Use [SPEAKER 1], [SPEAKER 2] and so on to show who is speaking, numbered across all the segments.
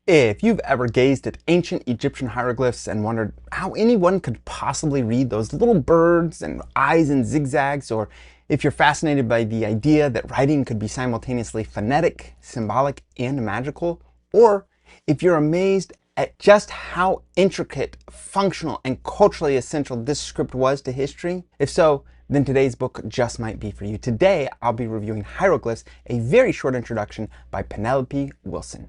[SPEAKER 1] If you've ever gazed at ancient Egyptian hieroglyphs and wondered how anyone could possibly read those little birds and eyes and zigzags, or if you're fascinated by the idea that writing could be simultaneously phonetic, symbolic, and magical, or if you're amazed at just how intricate, functional, and culturally essential this script was to history, if so, then today's book just might be for you. Today, I'll be reviewing Hieroglyphs, a very short introduction by Penelope Wilson.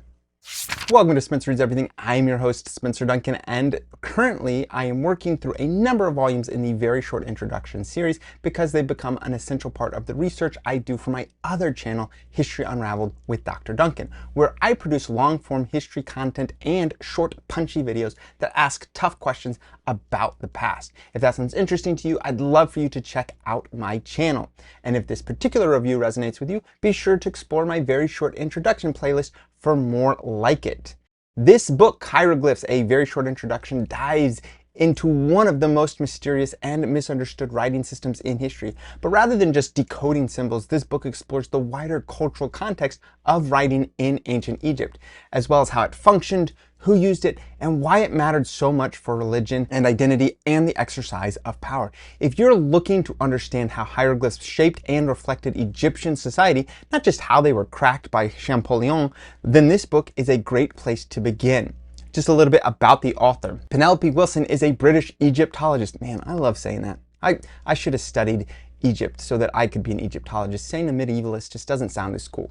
[SPEAKER 1] Welcome to Spencer Reads Everything. I'm your host, Spencer Duncan, and currently I am working through a number of volumes in the very short introduction series because they've become an essential part of the research I do for my other channel, History Unraveled with Dr. Duncan, where I produce long-form history content and short, punchy videos that ask tough questions about the past. If that sounds interesting to you, I'd love for you to check out my channel. And if this particular review resonates with you, be sure to explore my very short introduction playlist for more like it. This book, Hieroglyphs, a very short introduction, dives into one of the most mysterious and misunderstood writing systems in history. But rather than just decoding symbols, this book explores the wider cultural context of writing in ancient Egypt, as well as how it functioned, who used it, and why it mattered so much for religion and identity and the exercise of power. If you're looking to understand how hieroglyphs shaped and reflected Egyptian society, not just how they were cracked by Champollion, then this book is a great place to begin. Just a little bit about the author. Penelope Wilson is a British Egyptologist. Man, I love saying that. I should have studied Egypt so that I could be an Egyptologist. Saying a medievalist just doesn't sound as cool.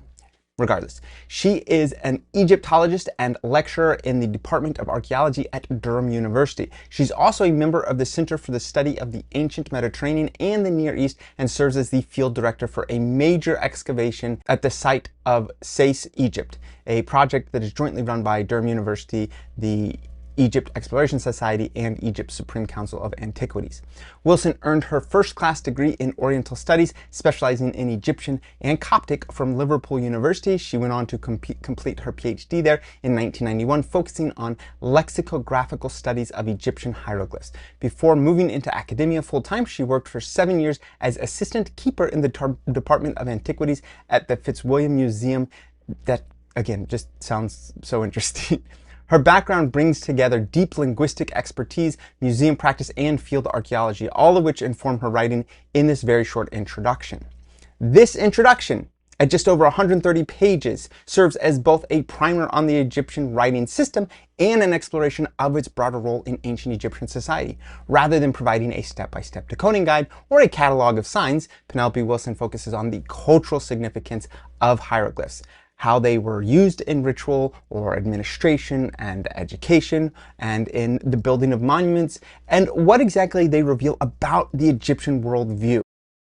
[SPEAKER 1] Regardless, she is an Egyptologist and lecturer in the Department of Archaeology at Durham University. She's also a member of the Center for the Study of the Ancient Mediterranean and the Near East and serves as the field director for a major excavation at the site of Sais, Egypt, a project that is jointly run by Durham University, the Egypt Exploration Society, and Egypt's Supreme Council of Antiquities. Wilson earned her first-class degree in Oriental Studies, specializing in Egyptian and Coptic from Liverpool University. She went on to complete her PhD there in 1991, focusing on lexicographical studies of Egyptian hieroglyphs. Before moving into academia full-time, she worked for 7 years as assistant keeper in the Department of Antiquities at the Fitzwilliam Museum. That, again, just sounds so interesting. Her background brings together deep linguistic expertise, museum practice, and field archaeology, all of which inform her writing in this very short introduction. This introduction, at just over 130 pages, serves as both a primer on the Egyptian writing system and an exploration of its broader role in ancient Egyptian society. Rather than providing a step-by-step decoding guide or a catalog of signs, Penelope Wilson focuses on the cultural significance of hieroglyphs, how they were used in ritual or administration and education and in the building of monuments, and what exactly they reveal about the Egyptian worldview.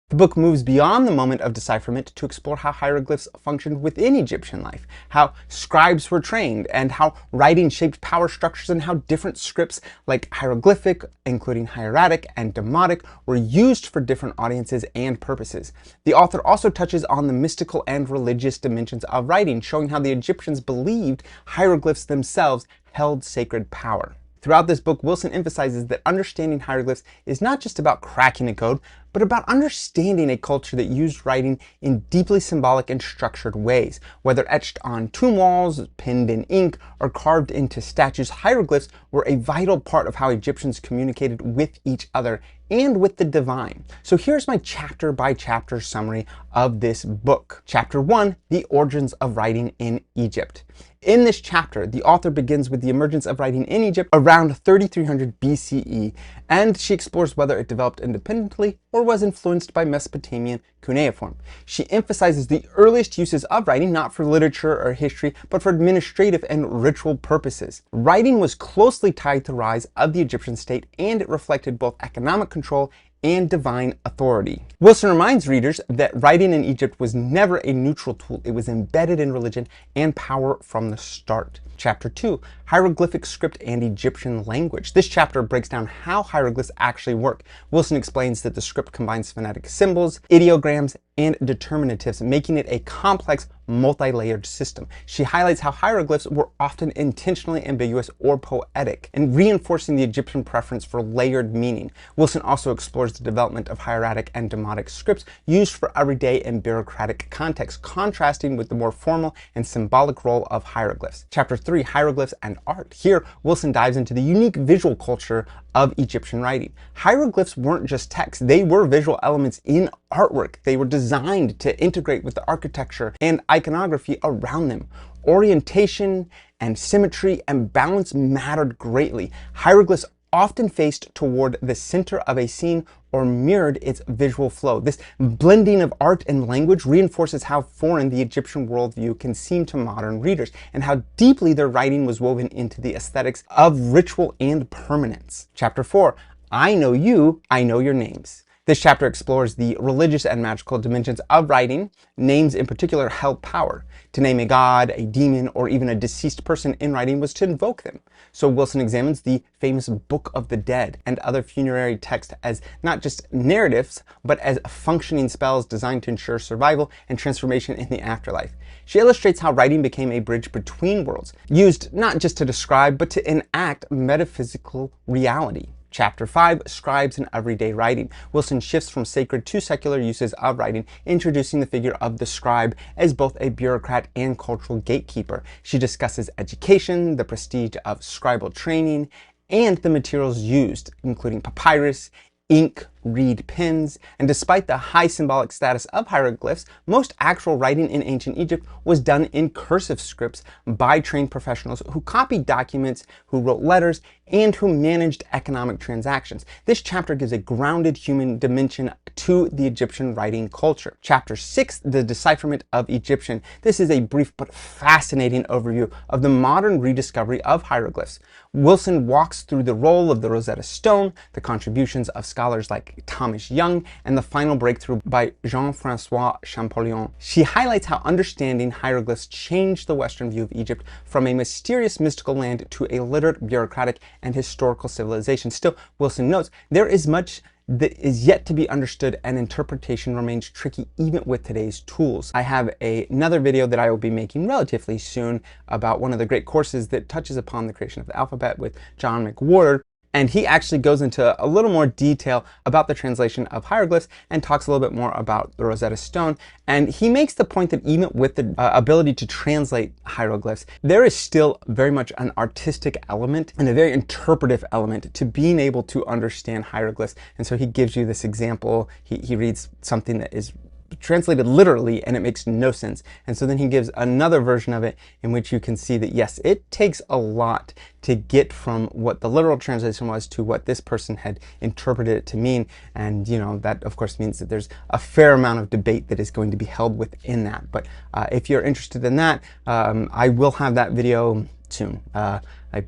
[SPEAKER 1] The book moves beyond the moment of decipherment to explore how hieroglyphs functioned within Egyptian life, how scribes were trained, and how writing shaped power structures, and how different scripts like hieroglyphic, including hieratic and demotic, were used for different audiences and purposes. The author also touches on the mystical and religious dimensions of writing, showing how the Egyptians believed hieroglyphs themselves held sacred power. Throughout this book, Wilson emphasizes that understanding hieroglyphs is not just about cracking a code, but about understanding a culture that used writing in deeply symbolic and structured ways. Whether etched on tomb walls, pinned in ink, or carved into statues, hieroglyphs were a vital part of how Egyptians communicated with each other and with the divine. So here's my chapter-by-chapter summary of this book. Chapter 1, The Origins of Writing in Egypt. In this chapter, the author begins with the emergence of writing in Egypt around 3300 BCE, and she explores whether it developed independently or was influenced by Mesopotamian cuneiform. She emphasizes the earliest uses of writing, not for literature or history, but for administrative and ritual purposes. Writing was closely tied to the rise of the Egyptian state, and it reflected both economic control and divine authority. Wilson reminds readers that writing in Egypt was never a neutral tool. It was embedded in religion and power from the start. Chapter 2, Hieroglyphic Script and Egyptian Language. This chapter breaks down how hieroglyphs actually work. Wilson explains that the script combines phonetic symbols, ideograms, and determinatives, making it a complex multi-layered system. She highlights how hieroglyphs were often intentionally ambiguous or poetic, and reinforcing the Egyptian preference for layered meaning. Wilson also explores the development of hieratic and demotic scripts used for everyday and bureaucratic contexts, contrasting with the more formal and symbolic role of hieroglyphs. Chapter 3, Hieroglyphs and Art. Here, Wilson dives into the unique visual culture of Egyptian writing. Hieroglyphs weren't just text, they were visual elements in artwork. They were designed to integrate with the architecture and iconography around them. Orientation and symmetry and balance mattered greatly. Hieroglyphs often faced toward the center of a scene or mirrored its visual flow. This blending of art and language reinforces how foreign the Egyptian worldview can seem to modern readers, and how deeply their writing was woven into the aesthetics of ritual and permanence. Chapter 4, I Know You, I Know Your Names. This chapter explores the religious and magical dimensions of writing. Names in particular held power. To name a god, a demon, or even a deceased person in writing was to invoke them. So Wilson examines the famous Book of the Dead and other funerary texts as not just narratives, but as functioning spells designed to ensure survival and transformation in the afterlife. She illustrates how writing became a bridge between worlds, used not just to describe, but to enact metaphysical reality. Chapter 5, Scribes and Everyday Writing. Wilson shifts from sacred to secular uses of writing, introducing the figure of the scribe as both a bureaucrat and cultural gatekeeper. She discusses education, the prestige of scribal training, and the materials used, including papyrus, ink, reed pens, and despite the high symbolic status of hieroglyphs, most actual writing in ancient Egypt was done in cursive scripts by trained professionals who copied documents, who wrote letters, and who managed economic transactions. This chapter gives a grounded human dimension to the Egyptian writing culture. Chapter 6, The Decipherment of Egyptian. This is a brief but fascinating overview of the modern rediscovery of hieroglyphs. Wilson walks through the role of the Rosetta Stone, the contributions of scholars like Thomas Young, and the final breakthrough by Jean-François Champollion. She highlights how understanding hieroglyphs changed the Western view of Egypt from a mysterious mystical land to a literate, bureaucratic, and historical civilization. Still, Wilson notes, there is much that is yet to be understood, and interpretation remains tricky even with today's tools. I have another video that I will be making relatively soon about one of the great courses that touches upon the creation of the alphabet with John McWhorter. And he actually goes into a little more detail about the translation of hieroglyphs and talks a little bit more about the Rosetta Stone. And he makes the point that even with the ability to translate hieroglyphs, there is still very much an artistic element and a very interpretive element to being able to understand hieroglyphs. And so he gives you this example. He reads something that is translated literally and it makes no sense. And so then he gives another version of it in which you can see that yes, it takes a lot to get from what the literal translation was to what this person had interpreted it to mean. And you know, that of course means that there's a fair amount of debate that is going to be held within that. But if you're interested in that, I will have that video soon. I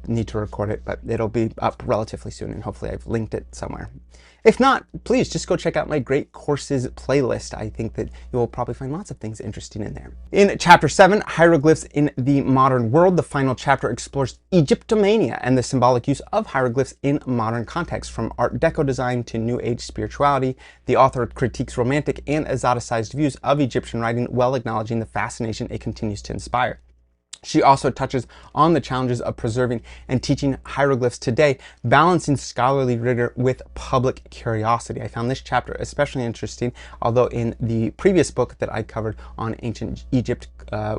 [SPEAKER 1] need to record it, but it'll be up relatively soon, and hopefully I've linked it somewhere. If not, please just go check out my great courses playlist. I think that you will probably find lots of things interesting in there. In Chapter 7, Hieroglyphs in the Modern World, the final chapter explores Egyptomania and the symbolic use of hieroglyphs in modern contexts. From Art Deco design to New Age spirituality, the author critiques romantic and exoticized views of Egyptian writing while acknowledging the fascination it continues to inspire. She also touches on the challenges of preserving and teaching hieroglyphs today, balancing scholarly rigor with public curiosity. I found this chapter especially interesting, although in the previous book that I covered on ancient Egypt,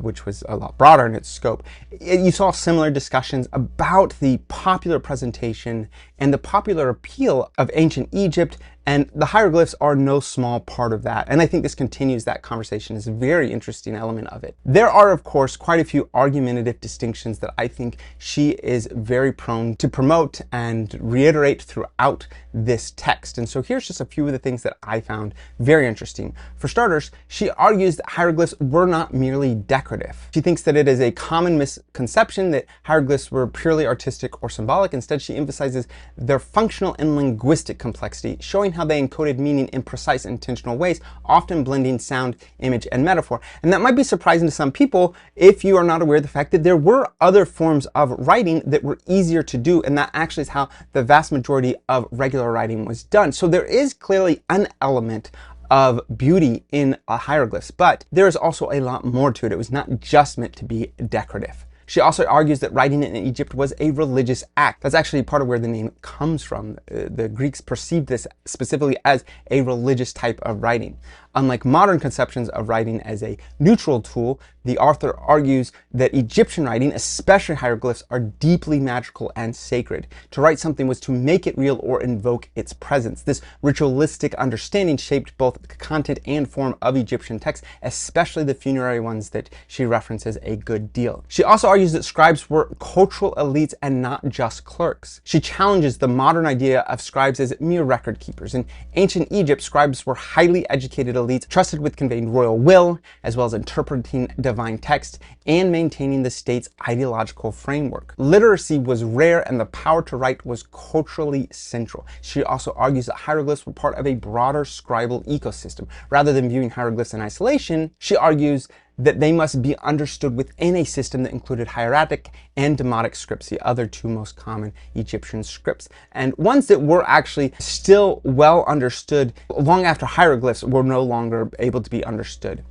[SPEAKER 1] which was a lot broader in its scope, you saw similar discussions about the popular presentation and the popular appeal of ancient Egypt, and the hieroglyphs are no small part of that. And I think this continues that conversation. It's a very interesting element of it. There are, of course, quite a few argumentative distinctions that I think she is very prone to promote and reiterate throughout this text. And so here's just a few of the things that I found very interesting. For starters, she argues that hieroglyphs were not merely decorative. She thinks that it is a common misconception that hieroglyphs were purely artistic or symbolic. Instead, she emphasizes their functional and linguistic complexity, showing how they encoded meaning in precise, intentional ways, often blending sound, image, and metaphor. And that might be surprising to some people if you are not aware of the fact that there were other forms of writing that were easier to do, and that actually is how the vast majority of regular writing was done. So there is clearly an element of beauty in hieroglyphs, but there is also a lot more to it. It was not just meant to be decorative. She also argues that writing in Egypt was a religious act. That's actually part of where the name comes from. The Greeks perceived this specifically as a religious type of writing. Unlike modern conceptions of writing as a neutral tool, the author argues that Egyptian writing, especially hieroglyphs, are deeply magical and sacred. To write something was to make it real or invoke its presence. This ritualistic understanding shaped both the content and form of Egyptian texts, especially the funerary ones that she references a good deal. She also argues that scribes were cultural elites and not just clerks. She challenges the modern idea of scribes as mere record keepers. In ancient Egypt, scribes were highly educated elites trusted with conveying royal will, as well as interpreting divine text and maintaining the state's ideological framework. Literacy was rare and the power to write was culturally central. She also argues that hieroglyphs were part of a broader scribal ecosystem. Rather than viewing hieroglyphs in isolation, she argues that they must be understood within a system that included hieratic and demotic scripts, the other two most common Egyptian scripts, and ones that were actually still well understood long after hieroglyphs were no longer able to be understood.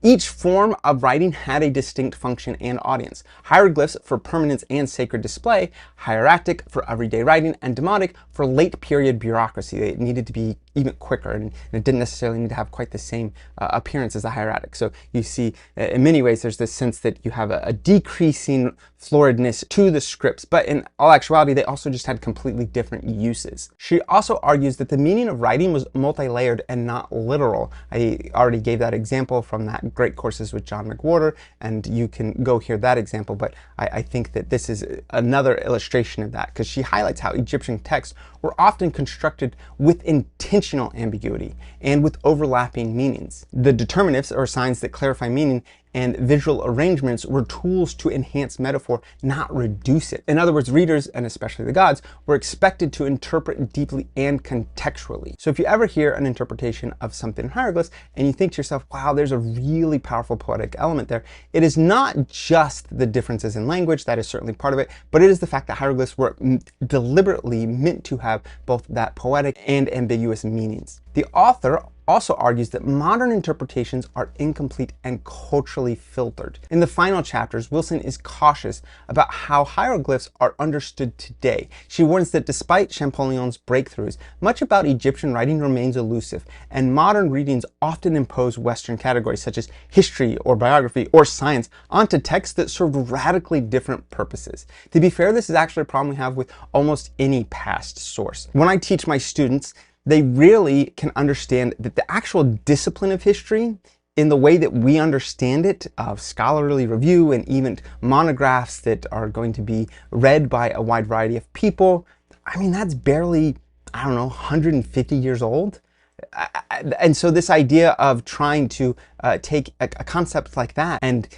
[SPEAKER 1] Each form of writing had a distinct function and audience. Hieroglyphs for permanence and sacred display, hieratic for everyday writing, and demotic for late period bureaucracy. It needed to be even quicker, and it didn't necessarily need to have quite the same appearance as the hieratic. So you see, in many ways, there's this sense that you have a decreasing floridness to the scripts, but in all actuality, they also just had completely different uses. She also argues that the meaning of writing was multi-layered and not literal. I already gave that example from that Great Courses with John McWhorter, and you can go hear that example, but I think that this is another illustration of that, because she highlights how Egyptian texts were often constructed with intentional ambiguity and with overlapping meanings. The determinatives, or signs that clarify meaning, and visual arrangements were tools to enhance metaphor, not reduce it. In other words, readers, and especially the gods, were expected to interpret deeply and contextually. So if you ever hear an interpretation of something in hieroglyphs and you think to yourself, wow, there's a really powerful poetic element there, it is not just the differences in language, that is certainly part of it, but it is the fact that hieroglyphs were deliberately meant to have both that poetic and ambiguous meanings. The author also argues that modern interpretations are incomplete and culturally filtered. In the final chapters, Wilson is cautious about how hieroglyphs are understood today. She warns that despite Champollion's breakthroughs, much about Egyptian writing remains elusive, and modern readings often impose Western categories such as history or biography or science onto texts that served radically different purposes. To be fair, this is actually a problem we have with almost any past source. When I teach my students, they really can understand that the actual discipline of history, in the way that we understand it, of scholarly review and even monographs that are going to be read by a wide variety of people, I mean, that's barely, 150 years old. And so this idea of trying to take a concept like that and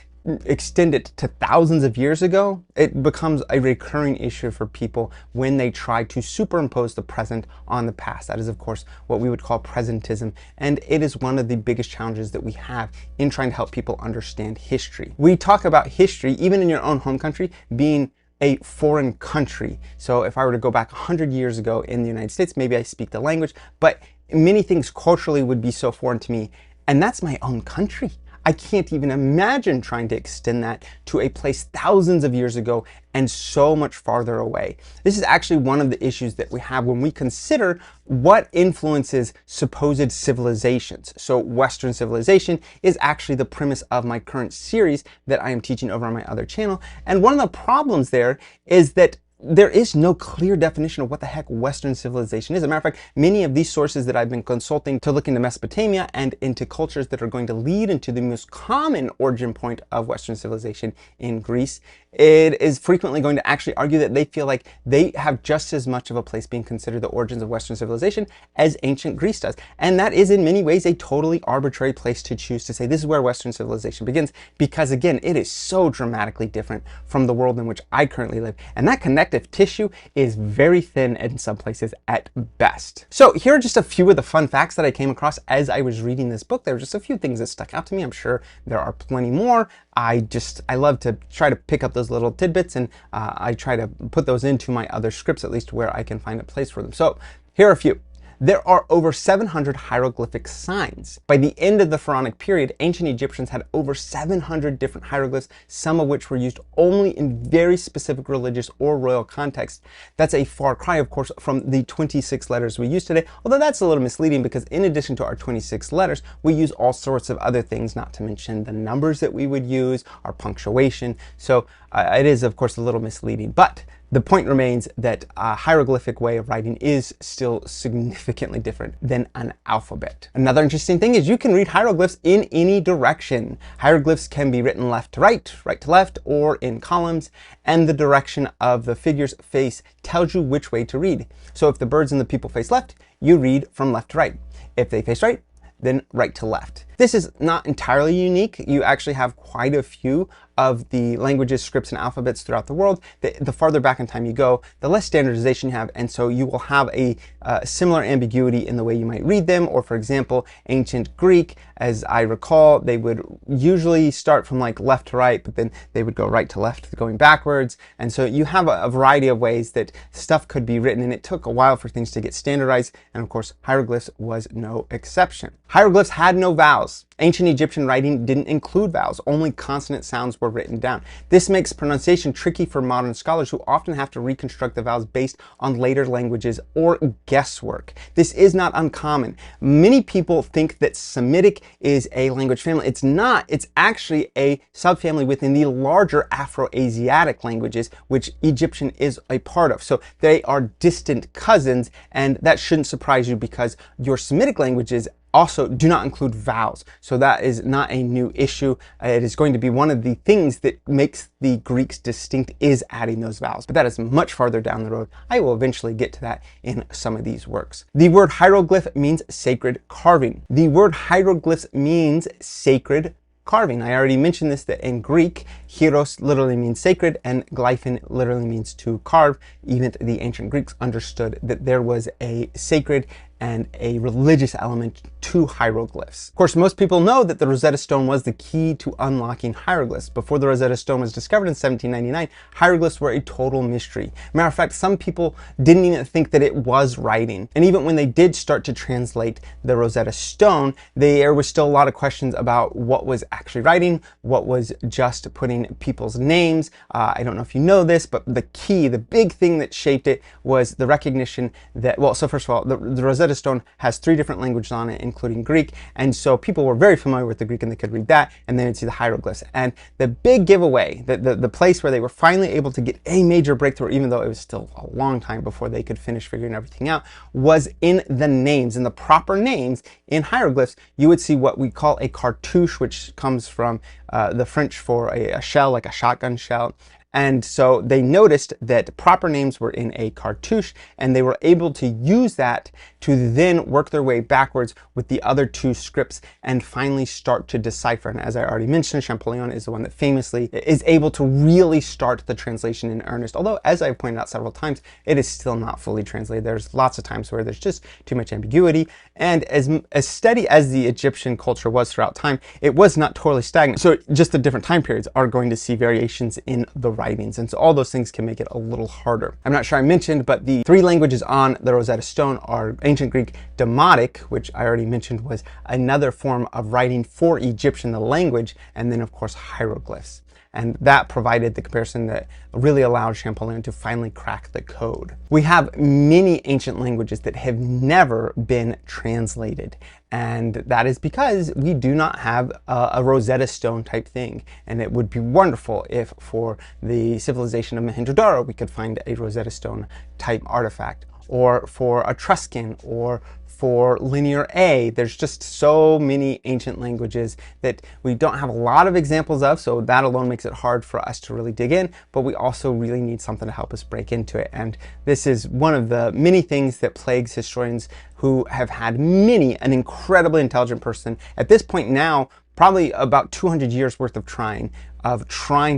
[SPEAKER 1] extend it to thousands of years ago, it becomes a recurring issue for people when they try to superimpose the present on the past. That is, of course, what we would call presentism, and it is one of the biggest challenges that we have in trying to help people understand history. We talk about history, even in your own home country, being a foreign country. So if I were to go back 100 years ago in the United States, maybe I speak the language, but many things culturally would be so foreign to me, and that's my own country. I can't even imagine trying to extend that to a place thousands of years ago and so much farther away. This is actually one of the issues that we have when we consider what influences supposed civilizations. So Western civilization is actually the premise of my current series that I am teaching over on my other channel. And one of the problems there is that there is no clear definition of what the heck Western civilization is. As a matter of fact, many of these sources that I've been consulting to look into Mesopotamia and into cultures that are going to lead into the most common origin point of Western civilization in Greece, it is frequently going to actually argue that they feel like they have just as much of a place being considered the origins of Western civilization as ancient Greece does. And that is in many ways a totally arbitrary place to choose to say this is where Western civilization begins, because again, it is so dramatically different from the world in which I currently live. And that connective tissue is very thin in some places at best. So here are just a few of the fun facts that I came across as I was reading this book. There were just a few things that stuck out to me. I'm sure there are plenty more. I love to try to pick up those little tidbits, and I try to put those into my other scripts, at least where I can find a place for them. So here are a few. There are over 700 hieroglyphic signs. By the end of the Pharaonic period, ancient Egyptians had over 700 different hieroglyphs, some of which were used only in very specific religious or royal contexts. That's a far cry, of course, from the 26 letters we use today, although that's a little misleading because in addition to our 26 letters, we use all sorts of other things, not to mention the numbers that we would use, our punctuation. So it is, of course, a little misleading, but the point remains that a hieroglyphic way of writing is still significantly different than an alphabet. Another interesting thing is you can read hieroglyphs in any direction. Hieroglyphs can be written left to right to left, or in columns, and the direction of the figure's face tells you which way to read. So if the birds and the people face left, you read from left to right. If they face right, then right to left. This is not entirely unique. You actually have quite a few of the languages, scripts, and alphabets throughout the world. The farther back in time you go, the less standardization you have, and so you will have a similar ambiguity in the way you might read them. Or for example, ancient Greek, as I recall, they would usually start from like left to right, but then they would go right to left, going backwards. And so you have a variety of ways that stuff could be written, and it took a while for things to get standardized. And of course, hieroglyphs was no exception. Hieroglyphs had no vowels. Ancient Egyptian writing didn't include vowels, only consonant sounds were written down. This makes pronunciation tricky for modern scholars who often have to reconstruct the vowels based on later languages or guesswork. This is not uncommon. Many people think that Semitic is a language family. It's not. It's actually a subfamily within the larger Afro-Asiatic languages, which Egyptian is a part of. So they are distant cousins, and that shouldn't surprise you because your Semitic languages also do not include vowels. So that is not a new issue. It is going to be one of the things that makes the Greeks distinct, is adding those vowels. But that is much farther down the road. I will eventually get to that in some of these works. The word hieroglyph means sacred carving. The word hieroglyphs means sacred carving. I already mentioned this, that in Greek, hieros literally means sacred and glyphin literally means to carve. Even the ancient Greeks understood that there was a sacred and a religious element to hieroglyphs. Of course, most people know that the Rosetta Stone was the key to unlocking hieroglyphs. Before the Rosetta Stone was discovered in 1799, hieroglyphs were a total mystery. Matter of fact, some people didn't even think that it was writing. And even when they did start to translate the Rosetta Stone, there was still a lot of questions about what was actually writing, what was just putting people's names. I don't know if you know this, but the key, the big thing that shaped it was the recognition that, well, so first of all, the Rosetta Stone has 3 different languages on it, including Greek, and so people were very familiar with the Greek and they could read that, and then they'd see the hieroglyphs. And the big giveaway, the place where they were finally able to get a major breakthrough, even though it was still a long time before they could finish figuring everything out, was in the names. In the proper names in hieroglyphs, you would see what we call a cartouche, which comes from the French for a shell, like a shotgun shell. And so they noticed that proper names were in a cartouche, and they were able to use that to then work their way backwards with the other 2 scripts and finally start to decipher. And as I already mentioned, Champollion is the one that famously is able to really start the translation in earnest. Although, as I've pointed out several times, it is still not fully translated. There's lots of times where there's just too much ambiguity. And as steady as the Egyptian culture was throughout time, it was not totally stagnant. So just the different time periods are going to see variations in the writings, and so all those things can make it a little harder. I'm not sure I mentioned, but the 3 languages on the Rosetta Stone are ancient Greek Demotic, which I already mentioned was another form of writing for Egyptian, the language, and then of course hieroglyphs. And that provided the comparison that really allowed Champollion to finally crack the code. We have many ancient languages that have never been translated. And that is because we do not have a Rosetta Stone type thing. And it would be wonderful if for the civilization of Mohenjo-Daro, we could find a Rosetta Stone type artifact, or for Etruscan, or for Linear A. There's just so many ancient languages that we don't have a lot of examples of, so that alone makes it hard for us to really dig in, but we also really need something to help us break into it. And this is one of the many things that plagues historians who have had many an incredibly intelligent person. At this point now, probably about 200 years worth of trying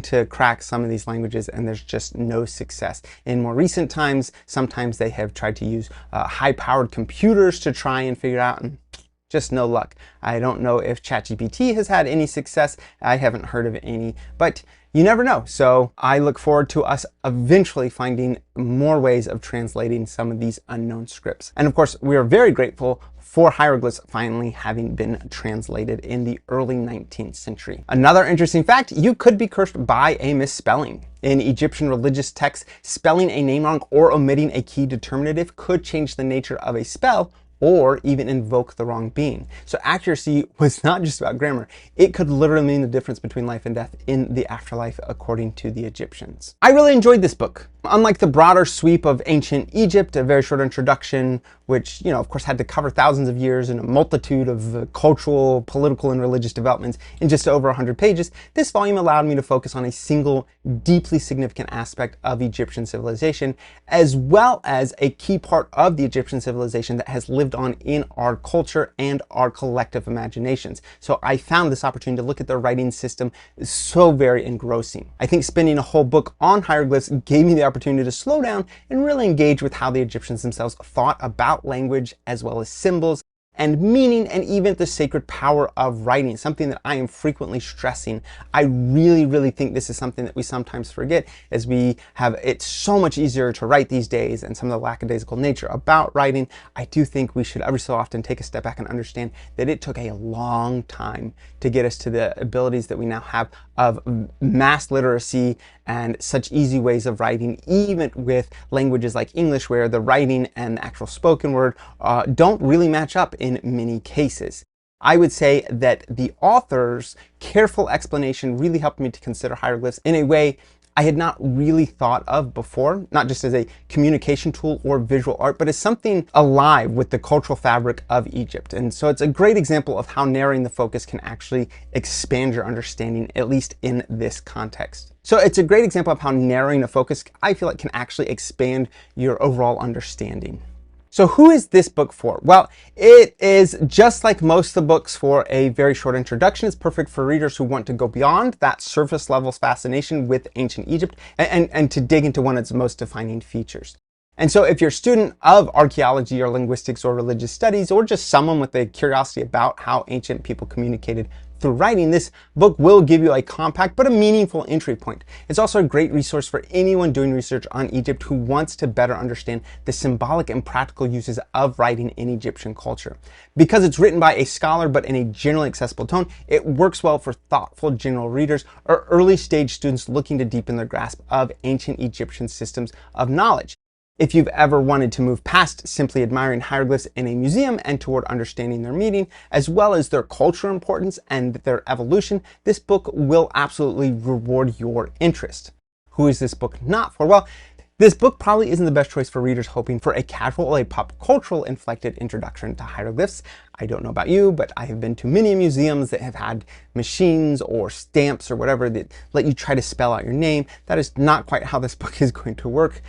[SPEAKER 1] to crack some of these languages, and there's just no success. In more recent times, sometimes they have tried to use high-powered computers to try and figure out, and just no luck. I don't know if ChatGPT has had any success. I haven't heard of any, but you never know. So I look forward to us eventually finding more ways of translating some of these unknown scripts. And of course, we are very grateful for hieroglyphs finally having been translated in the early 19th century. Another interesting fact, you could be cursed by a misspelling. In Egyptian religious texts, spelling a name wrong or omitting a key determinative could change the nature of a spell or even invoke the wrong being. So accuracy was not just about grammar. It could literally mean the difference between life and death in the afterlife, according to the Egyptians. I really enjoyed this book. Unlike the broader sweep of ancient Egypt, a very short introduction, which, of course had to cover thousands of years and a multitude of cultural, political, and religious developments in just over 100 pages, this volume allowed me to focus on a single, deeply significant aspect of Egyptian civilization, as well as a key part of the Egyptian civilization that has lived on in our culture and our collective imaginations. So I found this opportunity to look at their writing system so very engrossing. I think spending a whole book on hieroglyphs gave me the opportunity to slow down and really engage with how the Egyptians themselves thought about language, as well as symbols and meaning, and even the sacred power of writing, something that I am frequently stressing. I really think this is something that we sometimes forget, as we have it so much easier to write these days, and some of the lackadaisical nature about writing. I do think we should every so often take a step back and understand that it took a long time to get us to the abilities that we now have of mass literacy and such easy ways of writing, even with languages like English, where the writing and the actual spoken word don't really match up in many cases. I would say that the author's careful explanation really helped me to consider hieroglyphs in a way I had not really thought of before, not just as a communication tool or visual art, but as something alive with the cultural fabric of Egypt. And so it's a great example of how narrowing the focus can actually expand your understanding, at least in this context. So it's a great example of how narrowing the focus, I feel like, can actually expand your overall understanding. So who is this book for? Well, it is just like most of the books for a very short introduction. It's perfect for readers who want to go beyond that surface level fascination with ancient Egypt and to dig into one of its most defining features. And so if you're a student of archaeology or linguistics or religious studies, or just someone with a curiosity about how ancient people communicated through writing, this book will give you a compact but a meaningful entry point. It's also a great resource for anyone doing research on Egypt who wants to better understand the symbolic and practical uses of writing in Egyptian culture. Because it's written by a scholar but in a generally accessible tone, it works well for thoughtful general readers or early stage students looking to deepen their grasp of ancient Egyptian systems of knowledge. If you've ever wanted to move past simply admiring hieroglyphs in a museum and toward understanding their meaning, as well as their cultural importance and their evolution, this book will absolutely reward your interest. Who is this book not for? Well, this book probably isn't the best choice for readers hoping for a casual or a pop cultural inflected introduction to hieroglyphs. I don't know about you, but I have been to many museums that have had machines or stamps or whatever that let you try to spell out your name. That is not quite how this book is going to work.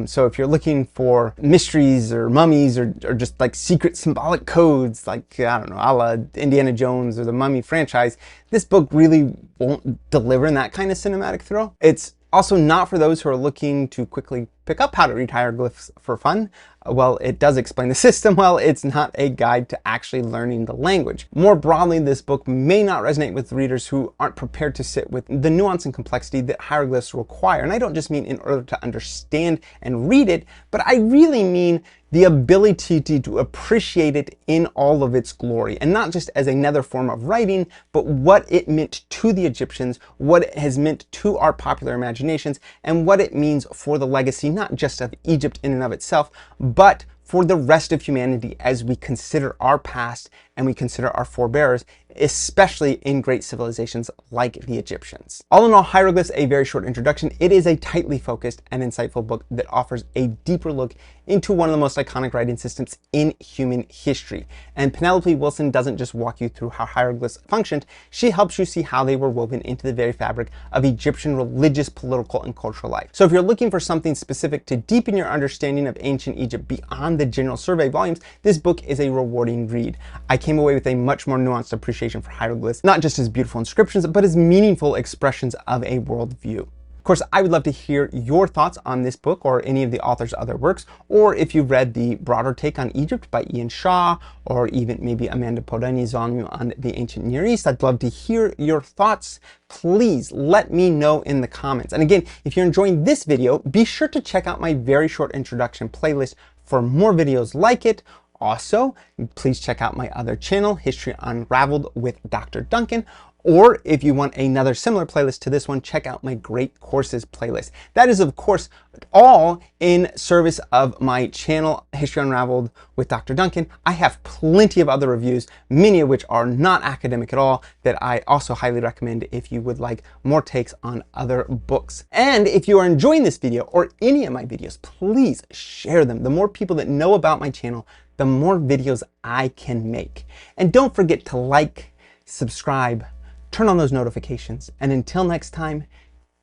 [SPEAKER 1] So if you're looking for mysteries or mummies or just like secret symbolic codes, like, I don't know, a la Indiana Jones or the Mummy franchise, this book really won't deliver in that kind of cinematic thrill. It's also not for those who are looking to quickly pick up how to read hieroglyphs for fun. Well, it does explain the system well. It's not a guide to actually learning the language. More broadly, this book may not resonate with readers who aren't prepared to sit with the nuance and complexity that hieroglyphs require. And I don't just mean in order to understand and read it, but I really mean the ability to appreciate it in all of its glory, and not just as another form of writing, but what it meant to the Egyptians, what it has meant to our popular imaginations, and what it means for the legacy, not just of Egypt in and of itself, but for the rest of humanity as we consider our past and we consider our forebears, especially in great civilizations like the Egyptians. All in all, Hieroglyphs, a very short introduction. It is a tightly focused and insightful book that offers a deeper look into one of the most iconic writing systems in human history. And Penelope Wilson doesn't just walk you through how hieroglyphs functioned, she helps you see how they were woven into the very fabric of Egyptian religious, political, and cultural life. So if you're looking for something specific to deepen your understanding of ancient Egypt beyond the general survey volumes, this book is a rewarding read. I came away with a much more nuanced appreciation for hieroglyphs, not just as beautiful inscriptions, but as meaningful expressions of a worldview. course, I would love to hear your thoughts on this book or any of the author's other works, or if you've read the broader take on Egypt by Ian Shaw, or even maybe Amanda Podani's volume on the ancient Near East. I'd love to hear your thoughts. Please let me know in the comments. And again, if you're enjoying this video, be sure to check out my very short introduction playlist for more videos like it. Also, please check out my other channel, History Unraveled with Dr. Duncan. Or if you want another similar playlist to this one, check out my Great Courses playlist. That is, of course, all in service of my channel, History Unraveled with Dr. Duncan. I have plenty of other reviews, many of which are not academic at all, that I also highly recommend if you would like more takes on other books. And if you are enjoying this video or any of my videos, please share them. The more people that know about my channel, the more videos I can make. And don't forget to like, subscribe, turn on those notifications, and until next time,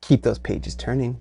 [SPEAKER 1] keep those pages turning.